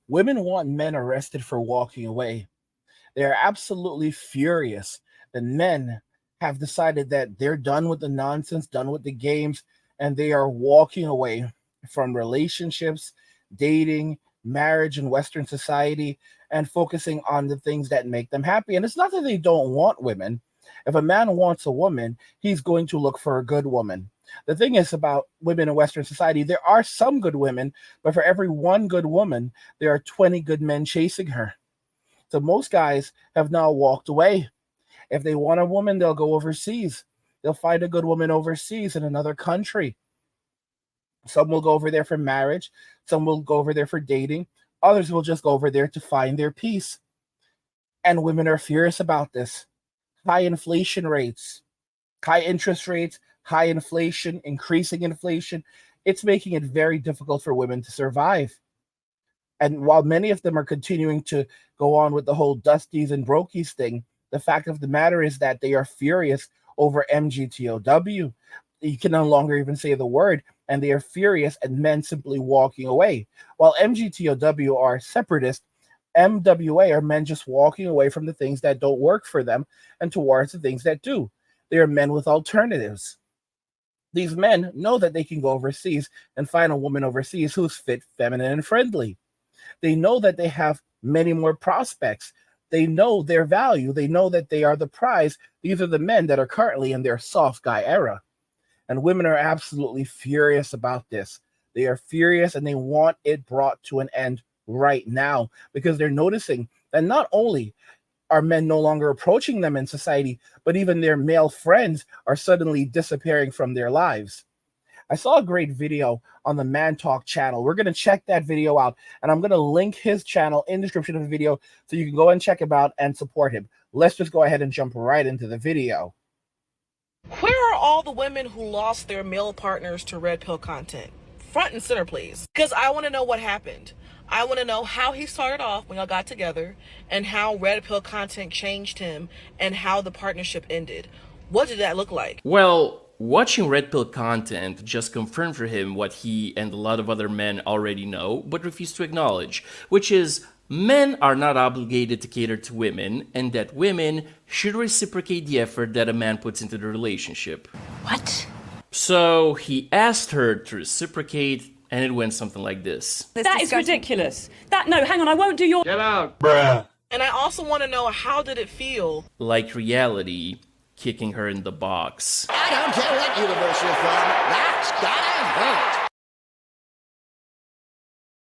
Women want men arrested for walking away. They are absolutely furious that men have decided that they're done with the nonsense, done with the games, and they are walking away from relationships, dating, marriage in Western society, and focusing on the things that make them happy. And it's not that they don't want women. If a man wants a woman, he's going to look for a good woman. The thing is about women in Western society, there are some good women, but for every one good woman, there are 20 good men chasing her. So most guys have now walked away. If they want a woman, they'll go overseas. They'll find a good woman overseas in another country. Some will go over there for marriage. Some will go over there for dating. Others will just go over there to find their peace. And women are furious about this. High inflation rates, high interest rates, high inflation, increasing inflation. It's making it very difficult for women to survive. And while many of them are continuing to go on with the whole Dusties and Brokies thing, the fact of the matter is that they are furious over MGTOW. You can no longer even say the word, and they are furious at men simply walking away. While MGTOW are separatist, MWA are men just walking away from the things that don't work for them and towards the things that do. They are men with alternatives. These men know that they can go overseas and find a woman overseas who's fit, feminine, and friendly. They know that they have many more prospects. They know their value. They know that they are the prize. These are the men that are currently in their soft guy era. And women are absolutely furious about this. They are furious and they want it brought to an end right now because they're noticing that not only are men no longer approaching them in society, but even their male friends are suddenly disappearing from their lives. I saw a great video on the Man Talk channel. We're going to check that video out, and I'm going to link his channel in the description of the video so you can go and check him out and support him. Let's just go ahead and jump right into the video. Where are all the women who lost their male partners to red pill content? Front and center, please. Because I want to know what happened. I want to know how he started off when y'all got together and how red pill content changed him and how the partnership ended. What did that look like? Well, watching red pill content just confirmed for him what he and a lot of other men already know but refuse to acknowledge, which is men are not obligated to cater to women and that women should reciprocate the effort that a man puts into the relationship. What? So he asked her to reciprocate, and it went something like this. That is ridiculous. No, hang on, I won't do your... Get out, bruh. And I also want to know, how did it feel? Like reality kicking her in the box. I don't care what universe you're from. That's gotta hurt.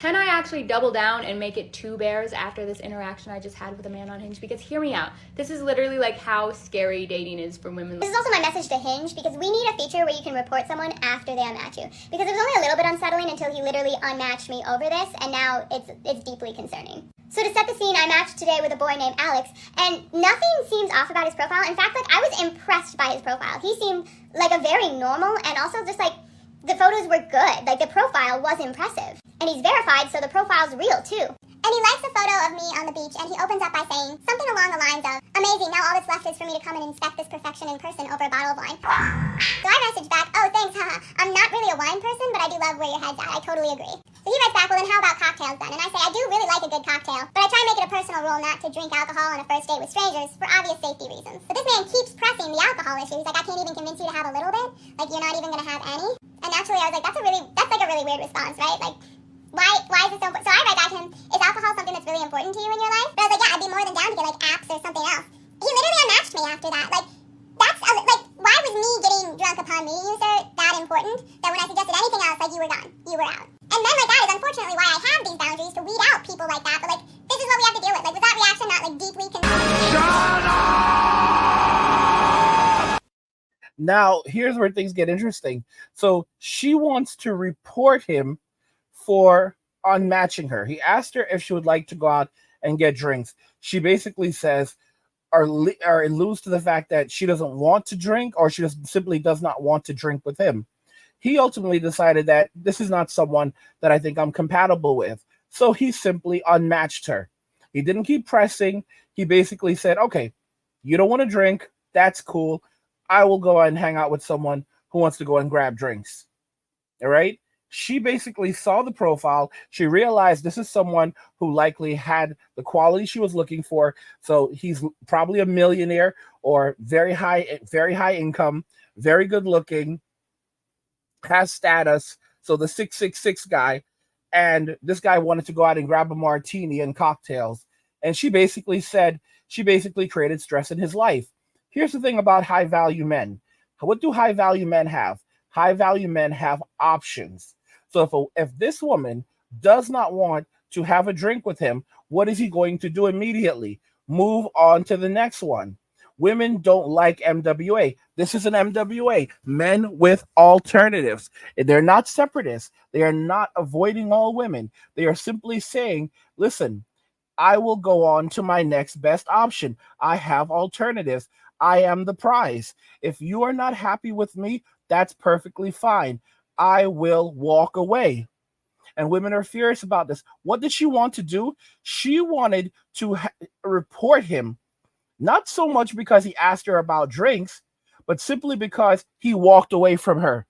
Can I actually double down and make it two bears after this interaction I just had with a man on Hinge? Because hear me out. This is literally like how scary dating is for women. This is also my message to Hinge, because we need a feature where you can report someone after they unmatch you. Because it was only a little bit unsettling until he literally unmatched me over this, and now it's deeply concerning. So to set the scene, I matched today with a boy named Alex, and nothing seems off about his profile. In fact, like, I was impressed by his profile. He seemed like a very normal, and also just like, the photos were good. Like, the profile was impressive. And he's verified, so the profile's real, too. And he likes a photo of me on the beach, and he opens up by saying something along the lines of, "Amazing, now all that's left is for me to come and inspect this perfection in person over a bottle of wine." So I messaged back, "Oh, thanks, haha. I'm not really a wine person, but I do love where your head's at. I totally agree." So he writes back, "Well, then how about cocktails then?" And I say, "I do really like a good cocktail, but I try and make it a personal rule not to drink alcohol on a first date with strangers for obvious safety reasons." But this man keeps pressing the alcohol issue. He's like, "I can't even convince you to have a little bit? Like, you're not even going to have any?" And naturally, I was like, that's like a really weird response, right? Like, why is this so important? So I write back to him, "Is alcohol something that's really important to you in your life?" But I was like, "Yeah, I'd be more than down to get like apps or something else." He literally unmatched me after that. Like, that's like, why was me getting drunk upon me, user, that important? That when I suggested anything else, like, you were gone, you were out. And men like that is unfortunately why I have these boundaries, to weed out people like that. But like, this is what we have to deal with. Like, was that reaction not like deeply concerning? Shut up! Now, here's where things get interesting. So she wants to report him for unmatching her. He asked her if she would like to go out and get drinks. She basically says, or alludes to the fact that she doesn't want to drink, or she just simply does not want to drink with him. He ultimately decided that this is not someone that I think I'm compatible with. So he simply unmatched her. He didn't keep pressing. He basically said, "Okay, you don't want to drink. That's cool. I will go and hang out with someone who wants to go and grab drinks." All right. She basically saw the profile. She realized this is someone who likely had the quality she was looking for. So he's probably a millionaire or very high income, very good looking, has status. So the 666 guy, and this guy wanted to go out and grab a martini and cocktails. And she basically created stress in his life. Here's the thing about high value men. What do high value men have? High value men have options. So if this woman does not want to have a drink with him, what is he going to do immediately? Move on to the next one. Women don't like MWA. This is an MWA, men with alternatives. They're not separatists. They are not avoiding all women. They are simply saying, listen, I will go on to my next best option. I have alternatives. I am the prize. If you are not happy with me, that's perfectly fine. I will walk away. And women are furious about this. What did she want to do? She wanted to report him, not so much because he asked her about drinks, but simply because he walked away from her.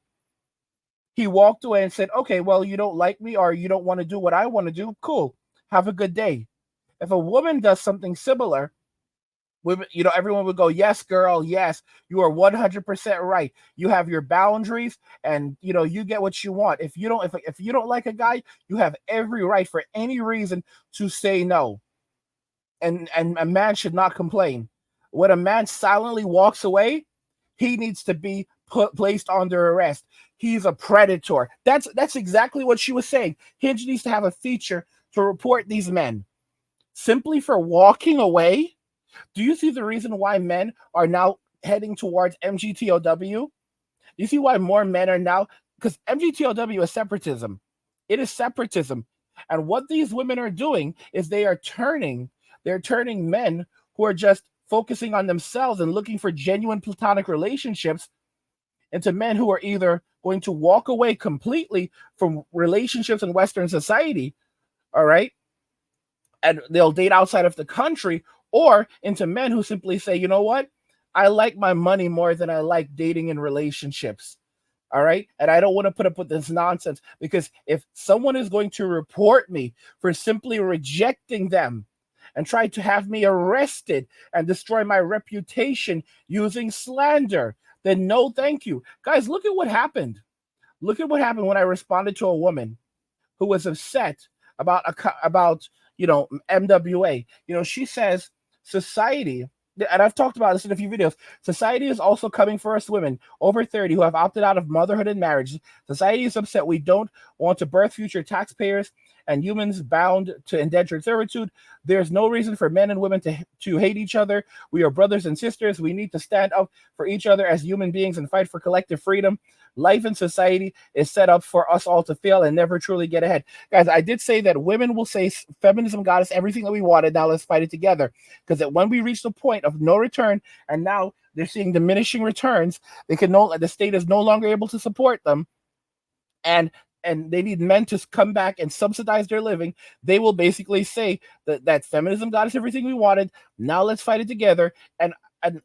He walked away and said, okay, well, you don't like me or you don't want to do what I want to do. Cool. Have a good day. If a woman does something similar, women, everyone would go, yes, girl, yes, you are 100% right. You have your boundaries and, you get what you want. If you don't like a guy, you have every right for any reason to say no. And a man should not complain. When a man silently walks away, he needs to be placed under arrest. He's a predator. That's exactly what she was saying. Hinge needs to have a feature to report these men simply for walking away. Do you see the reason why men are now heading towards MGTOW? You see why more men are now, because MGTOW is separatism. It is separatism. And what these women are doing is they're turning men who are just focusing on themselves and looking for genuine platonic relationships into men who are either going to walk away completely from relationships in Western society, all right, and they'll date outside of the country, or into men who simply say, you know what, I like my money more than I like dating in relationships. All right. And I don't want to put up with this nonsense, because if someone is going to report me for simply rejecting them and try to have me arrested and destroy my reputation using slander, then no, thank you. Guys, look at what happened. Look at what happened when I responded to a woman who was upset about MWA. She says society, and I've talked about this in a few videos, society is also coming for us women over 30 who have opted out of motherhood and marriage. Society is upset we don't want to birth future taxpayers and humans bound to indentured servitude. There's no reason for men and women to hate each other. We are brothers and sisters. We need to stand up for each other as human beings and fight for collective freedom. Life in society is set up for us all to fail and never truly get ahead. Guys, I did say that women will say feminism got us everything that we wanted. Now let's fight it together. Because when we reach the point of no return, and now they're seeing diminishing returns, the state is no longer able to support them, and they need men to come back and subsidize their living, they will basically say that feminism got us everything we wanted. Now let's fight it together. And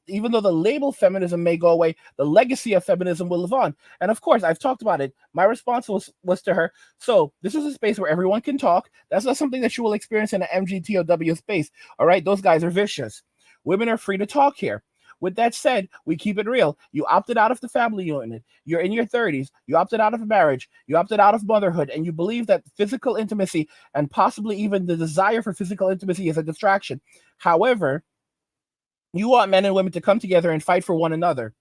even though the label feminism may go away, the legacy of feminism will live on. And of course, I've talked about it. My response was to her, so this is a space where everyone can talk. That's not something that you will experience in an MGTOW space. All right, those guys are vicious. Women are free to talk here. With that said, we keep it real. You opted out of the family unit. You're in your 30s. You opted out of marriage. You opted out of motherhood. And you believe that physical intimacy and possibly even the desire for physical intimacy is a distraction. However, you want men and women to come together and fight for one another.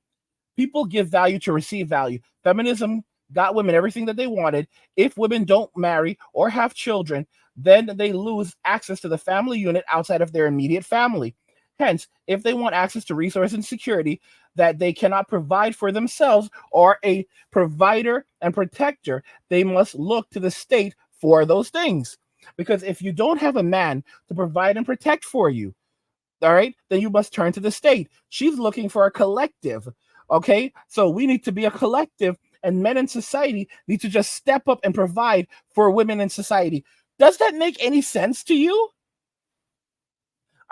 People give value to receive value. Feminism got women everything that they wanted. If women don't marry or have children, then they lose access to the family unit outside of their immediate family. Hence, if they want access to resource and security that they cannot provide for themselves or a provider and protector, they must look to the state for those things. Because if you don't have a man to provide and protect for you, all right, then you must turn to the state. She's looking for a collective. Okay, so we need to be a collective, and men in society need to just step up and provide for women in society. Does that make any sense to you?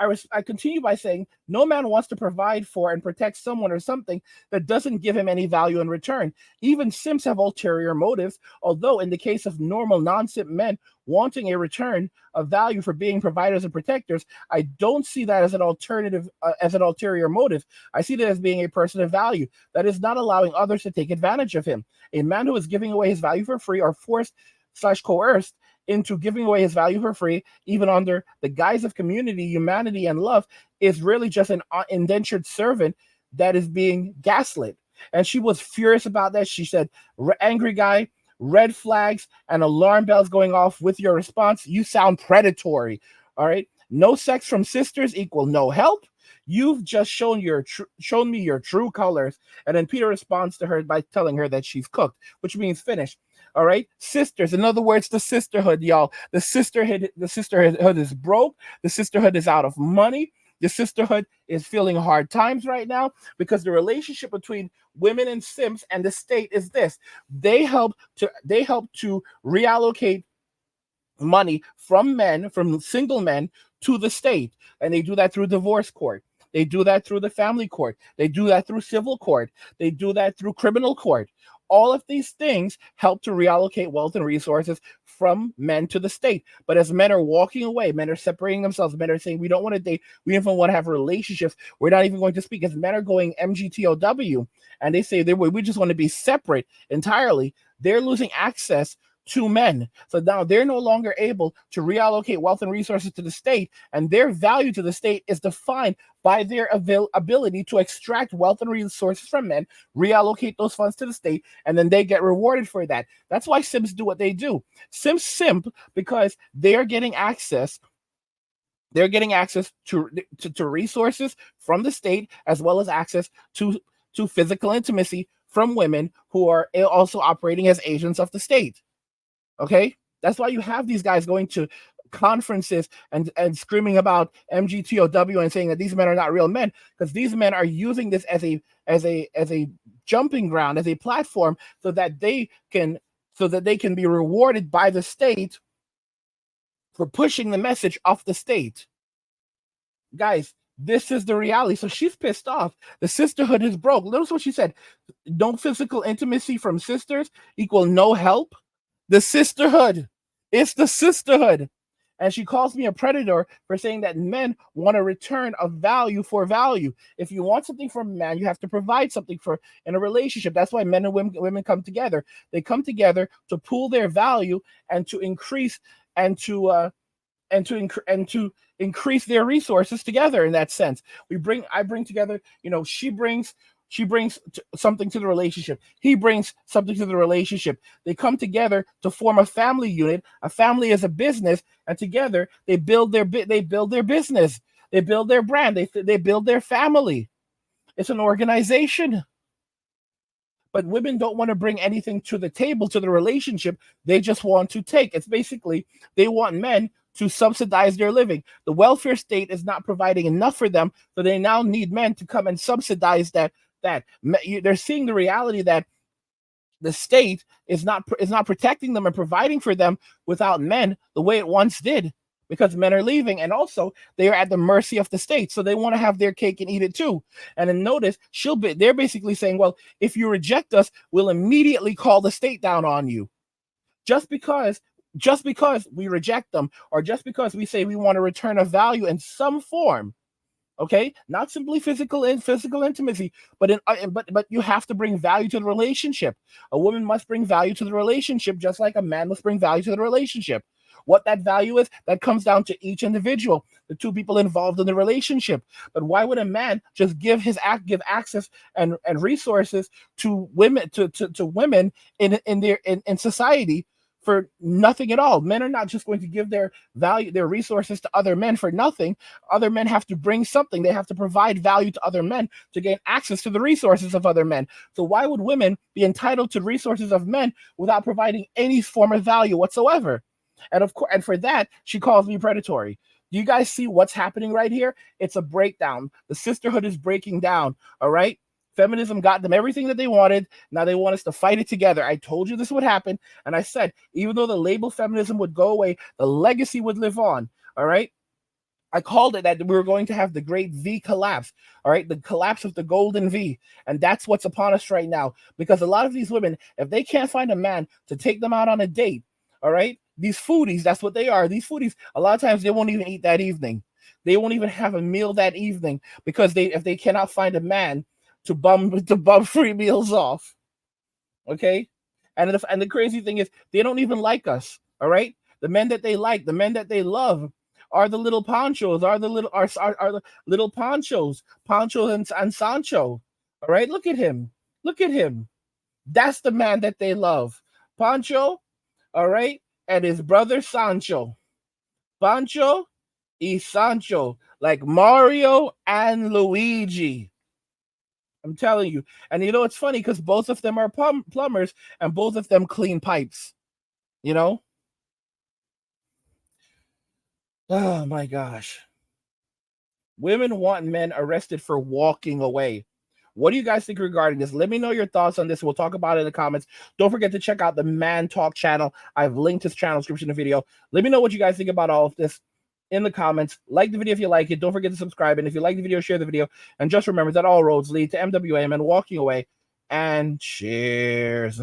I continue by saying no man wants to provide for and protect someone or something that doesn't give him any value in return. Even simps have ulterior motives, although in the case of normal non-simp men wanting a return of value for being providers and protectors, I don't see that as an ulterior motive. I see that as being a person of value that is not allowing others to take advantage of him. A man who is giving away his value for free or forced/coerced into giving away his value for free, even under the guise of community, humanity, and love, is really just an indentured servant that is being gaslit. And she was furious about that. She said, angry guy, red flags and alarm bells going off with your response. You sound predatory. All right. No sex from sisters equal no help. You've just shown me your true colors. And then Peter responds to her by telling her that she's cooked, which means finished. All right, sisters. In other words, the sisterhood, y'all. The sisterhood is broke. The sisterhood is out of money. The sisterhood is feeling hard times right now because the relationship between women and simps and the state is this: they help to reallocate money from single men to the state, and they do that through divorce court. They do that through the family court. They do that through civil court. They do that through criminal court. All of these things help to reallocate wealth and resources from men to the state. But as men are walking away, men are separating themselves, men are saying, we don't want to date, we don't even want to have relationships, we're not even going to speak. As men are going MGTOW, and they say we just want to be separate entirely, they're losing access to men. So now they're no longer able to reallocate wealth and resources to the state, and their value to the state is defined by their ability to extract wealth and resources from men, reallocate those funds to the state, and then they get rewarded for that. That's why simps do what they do. Simps simp because they're getting access to resources from the state, as well as access to physical intimacy from women who are also operating as agents of the state. Okay, that's why you have these guys going to conferences and screaming about MGTOW and saying that these men are not real men, because these men are using this as a jumping ground, as a platform, so that they can be rewarded by the state for pushing the message off the state. Guys, this is the reality. So she's pissed off. The sisterhood is broke. Notice what she said: no physical intimacy from sisters equal no help. The sisterhood. It's the sisterhood. And she calls me a predator for saying that men want a return of value for value. If you want something from a man, you have to provide something for in a relationship. That's why men and women come together. They come together to pool their value and to increase increase their resources together. In that sense, I bring together. She brings something to the relationship. He brings something to the relationship. They come together to form a family unit. A family is a business, and together they build their business. They build their brand. They build their family. It's an organization. But women don't want to bring anything to the table, to the relationship. They just want to take. It's basically they want men to subsidize their living. The welfare state is not providing enough for them, so they now need men to come and subsidize that. They're seeing the reality that the state is not protecting them and providing for them without men the way it once did, because men are leaving, and also they are at the mercy of the state, so they want to have their cake and eat it too. And then notice they're basically saying, well, if you reject us, we'll immediately call the state down on you. Just because we reject them, or just because we say we want a return of value in some form. Okay, not simply physical intimacy, but you have to bring value to the relationship. A woman must bring value to the relationship, just like a man must bring value to the relationship. What that value is, that comes down to each individual, the two people involved in the relationship. But why would a man just give access and resources to women to women in society for nothing at all? Men are not just going to give their resources to other men for nothing. Other men have to bring something. They have to provide value to other men to gain access to the resources of other men. So why would women be entitled to resources of men without providing any form of value whatsoever? And of course, and for that, she calls me predatory. Do you guys see what's happening right here? It's a breakdown. The sisterhood is breaking down. All right. Feminism got them everything that they wanted. Now they want us to fight it together. I told you this would happen. And I said, even though the label feminism would go away, the legacy would live on. All right. I called it that we were going to have the great V collapse, all right? The collapse of the golden V. And that's what's upon us right now. Because a lot of these women, if they can't find a man to take them out on a date, all right? These foodies, that's what they are. These foodies, a lot of times they won't even eat that evening. They won't even have a meal that evening because if they cannot find a man to bum free meals off. Okay? And the crazy thing is they don't even like us, all right? The men that they like, the men that they love are the little Ponchos, are the little Ponchos, Pancho and Sancho. All right, look at him. Look at him. That's the man that they love. Pancho, all right, and his brother Sancho. Pancho y Sancho, like Mario and Luigi. I'm telling you. And you know, it's funny because both of them are plumbers and both of them clean pipes. You know? Oh my gosh. Women want men arrested for walking away. What do you guys think regarding this? Let me know your thoughts on this. We'll talk about it in the comments. Don't forget to check out the Man Talk channel. I've linked his channel description in the video. Let me know what you guys think about all of this in the comments. Like the video if you like it. Don't forget to subscribe. And if you like the video, share the video. And just remember that all roads lead to MWA and walking away. And cheers.